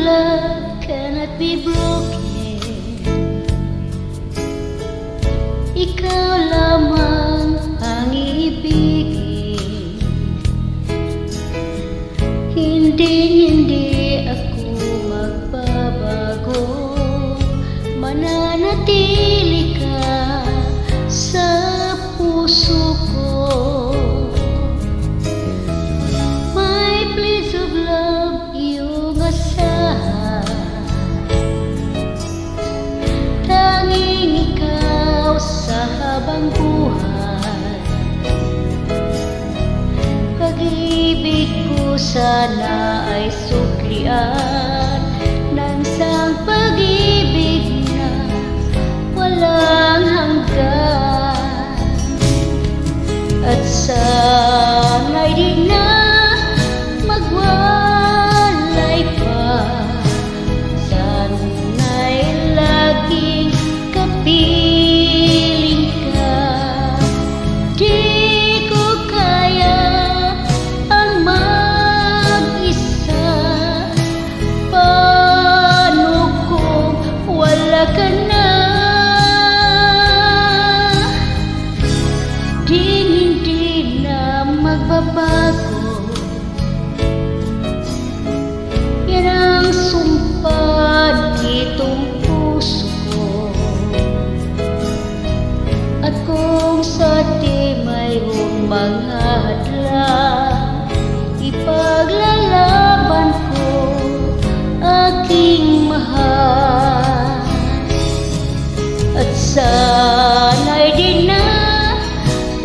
love cannot be broken. Ikaw lamang ang iibigin. Hindi ako magbabago. Mananatili ka sa puso ko. My place of love, iyong asahan. Tanging ikaw sa habang buhay. Pag-ibig ko sana ay suklian ng isang pag-ibig na walang hanggan. At sana'y di na magwalay pa. Sana'y laging kapiling ka. Di ko kaya ang mag-isa. Paano kung wala ka na? Hindi na magbabago. Yan ang sumpa nitong puso ko. At kung sa di mayroong mga hadlang, ipaglalaban ko aking mahal. At sana'y di na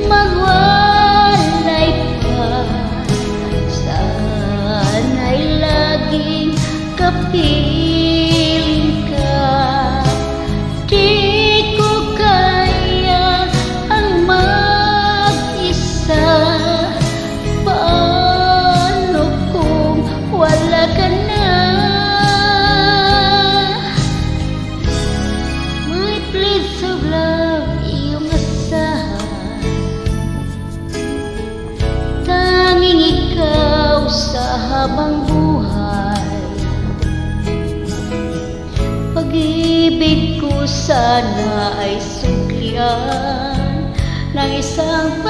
magwalay pa. Sana'y laging kapiling ka. Di ko kaya ang mag-isa. Paano kung wala ka na? My place of love, iyong asahan. Tanging ikaw sa habang buhay. Pag-ibig ko sana ay suklian ng isang